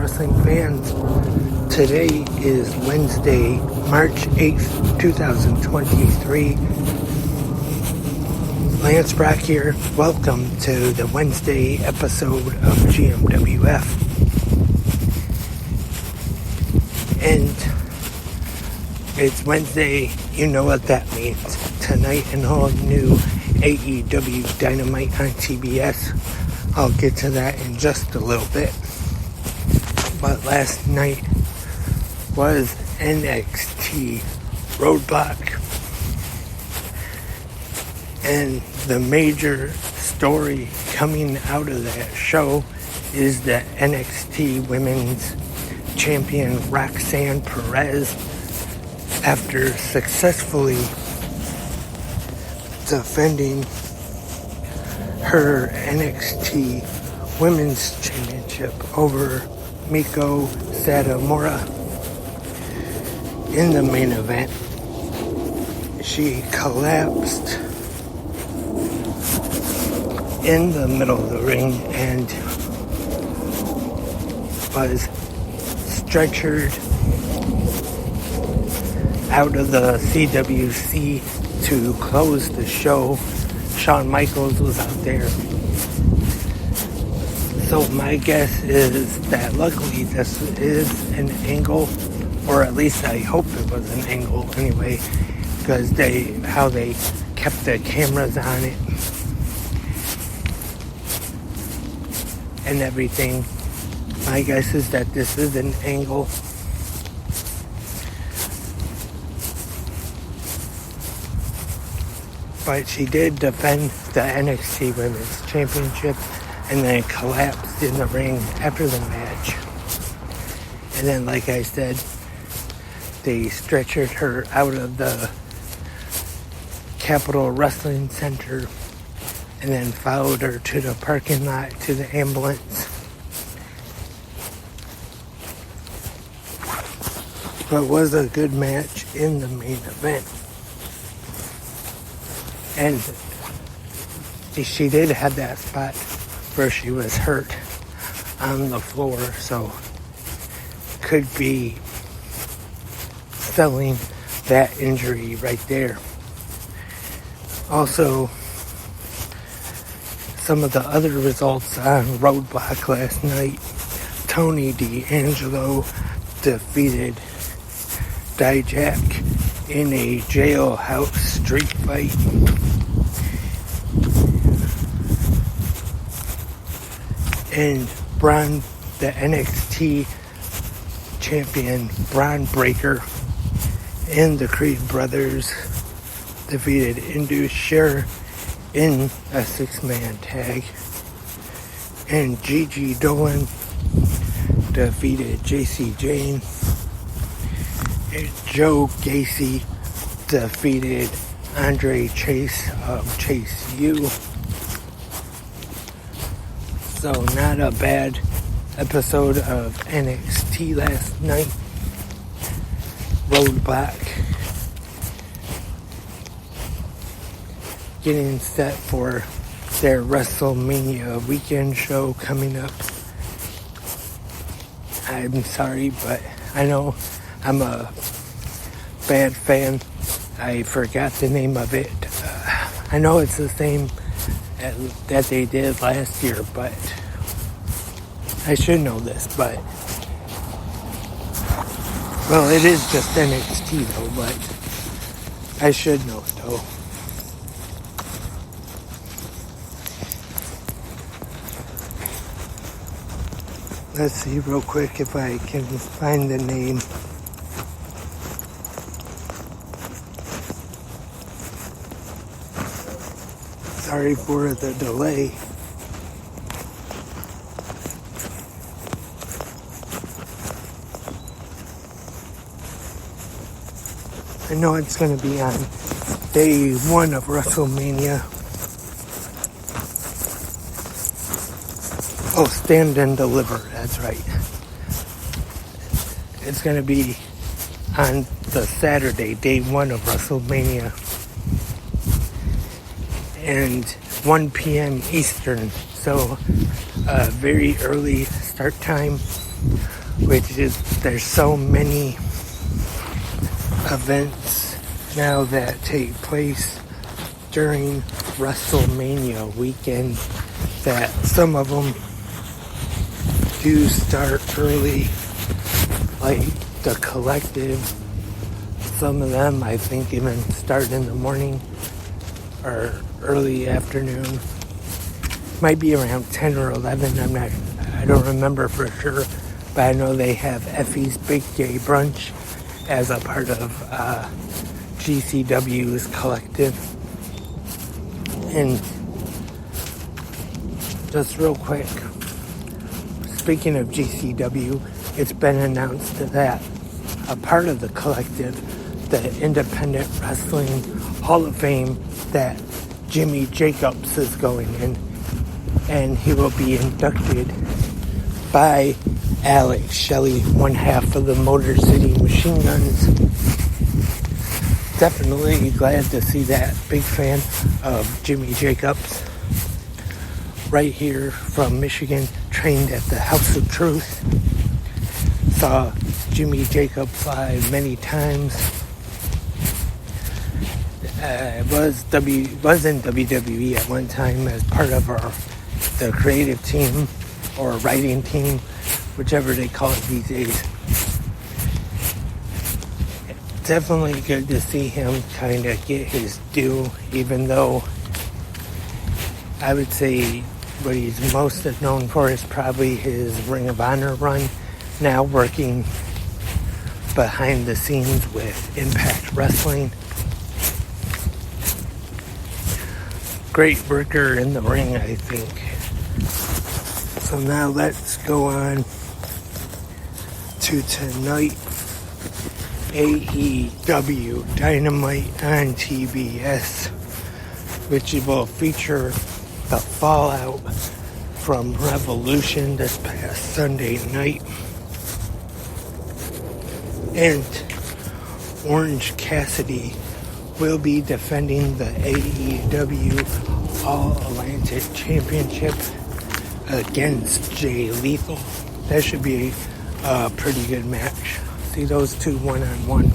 wrestling fans. Today is Wednesday, March 8th, 2023. Lance Brock here. Welcome to the Wednesday episode of GMWF. And it's Wednesday, you know what that means. Tonight, an all-new AEW Dynamite on TBS. I'll get to that in just a little bit. But last night was NXT Roadblock. And the major story coming out of that show is that NXT Women's Champion Roxanne Perez, after successfully defending her NXT Women's Championship over Miko Satomura in the main event, she collapsed in the middle of the ring and was stretchered out of the CWC to close the show. Shawn Michaels was out there. So my guess is that luckily this is an angle, or at least I hope it was an angle anyway, because how they kept the cameras on it and everything. My guess is that this is an angle. But she did defend the NXT Women's Championship and then collapsed in the ring after the match. And then, like I said, they stretchered her out of the Capitol Wrestling Center and then followed her to the parking lot to the ambulance. But it was a good match in the main event. And she did have that spot where she was hurt on the floor, so could be selling that injury right there. Also, some of the other results on Roadblock last night: Tony D'Angelo defeated Dijak in a jailhouse street fight. And the NXT champion, Bron Breakker, and the Creed brothers defeated Indus Sher in a 6-man tag. And Gigi Dolan defeated JC Jane. And Joe Gacy defeated Andre Chase of Chase U. So not a bad episode of NXT last night. Roadblock getting set for their WrestleMania weekend show coming up. I'm sorry, but I know I'm a bad fan. I forgot the name of it. I know it's the same that they did last year, but I should know this, but well, it is just NXT though, but I should know it though. Let's see real quick if I can find the name. Sorry for the delay. I know it's going to be on day 1 of WrestleMania. Oh, Stand and Deliver, that's right. It's going to be on the Saturday, day 1 of WrestleMania. And 1 p.m. Eastern. So, very early start time. which is there's so many events now that take place during WrestleMania weekend that some of them do start early, like the Collective. Some of them I think even start in the morning or early afternoon. Might be around 10 or 11. I don't remember for sure, but I know they have Effie's Big Gay Brunch as a part of GCW's Collective. And just real quick, speaking of GCW, it's been announced that a part of the Collective, the Independent Wrestling Hall of Fame, that Jimmy Jacobs is going in, and he will be inducted by Alex Shelley, one half of the Motor City Machine Guns. Definitely glad to see that. Big fan of Jimmy Jacobs. Right here from Michigan, trained at the House of Truth. Saw Jimmy Jacobs live many times. Was in WWE at one time as part of the creative team or writing team, whichever they call it these days. Definitely good to see him kind of get his due, even though I would say what he's most known for is probably his Ring of Honor run, now working behind the scenes with Impact Wrestling. Great worker in the ring, I think. So now let's go on to tonight. AEW Dynamite on TBS, which will feature the fallout from Revolution this past Sunday night. And Orange Cassidy will be defending the AEW All-Atlantic Championship against Jay Lethal. That should be a pretty good match. See those two one-on-one.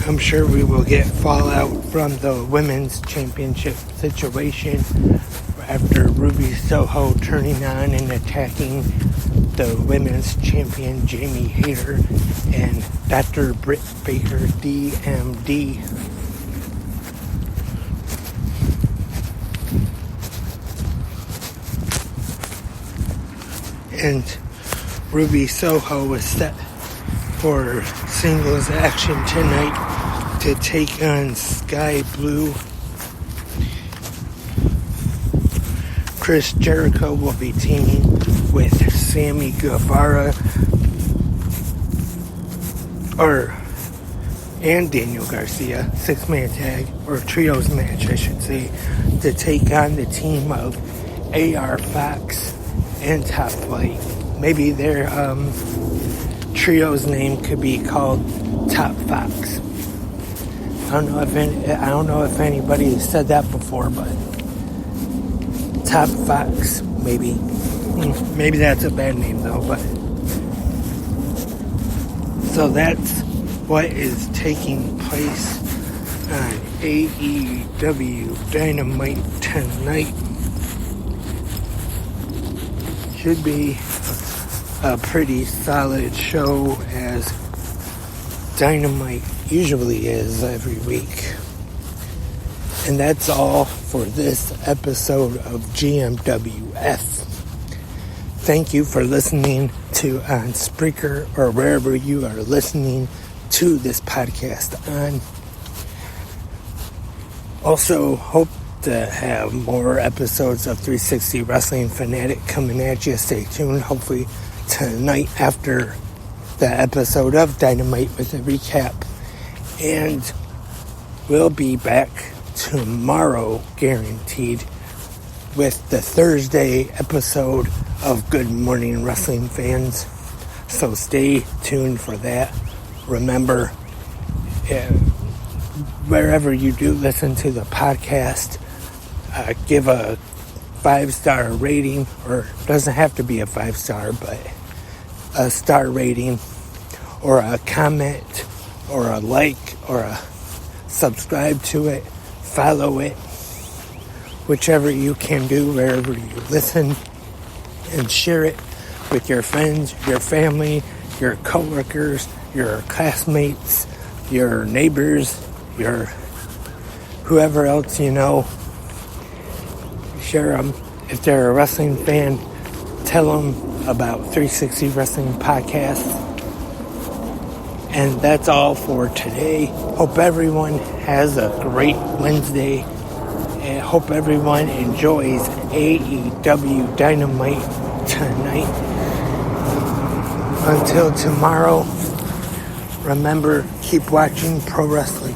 I'm sure we will get fallout from the women's championship situation after Ruby Soho turning on and attacking the women's champion Jamie Hayter and Dr. Britt Baker, DMD. And Ruby Soho was set for singles action tonight to take on Sky Blue. Chris Jericho will be teaming with Sammy Guevara and Daniel Garcia, 6-man tag, or trios match I should say, to take on the team of AR Fox and Top Flight. Maybe their trio's name could be called Top Fox. I don't know if anybody has said that before, but Top Fox, maybe. Maybe that's a bad name though, but so that's what is taking place on AEW Dynamite tonight. Should be a pretty solid show, as Dynamite usually is every week. And that's all for this episode of GMWF. Thank you for listening to on Spreaker or wherever you are listening to this podcast on. Also, hope to have more episodes of 360 Wrestling Fanatic coming at you. Stay tuned. Hopefully tonight after the episode of Dynamite with a recap. And we'll be back tomorrow, guaranteed, with the Thursday episode of Good Morning Wrestling Fans. So stay tuned for that. Remember, wherever you do listen to the podcast, give a 5-star rating, or doesn't have to be a 5-star, but a star rating, or a comment, or a like, or a subscribe to it, follow it, whichever you can do wherever you listen, and share it with your friends, your family, your coworkers, your classmates, your neighbors, your whoever else you know. Share them. If they're a wrestling fan, tell them about 360 Wrestling Podcast. And that's all for today. Hope everyone has a great Wednesday. And hope everyone enjoys AEW Dynamite tonight. Until tomorrow, remember, keep watching pro wrestling.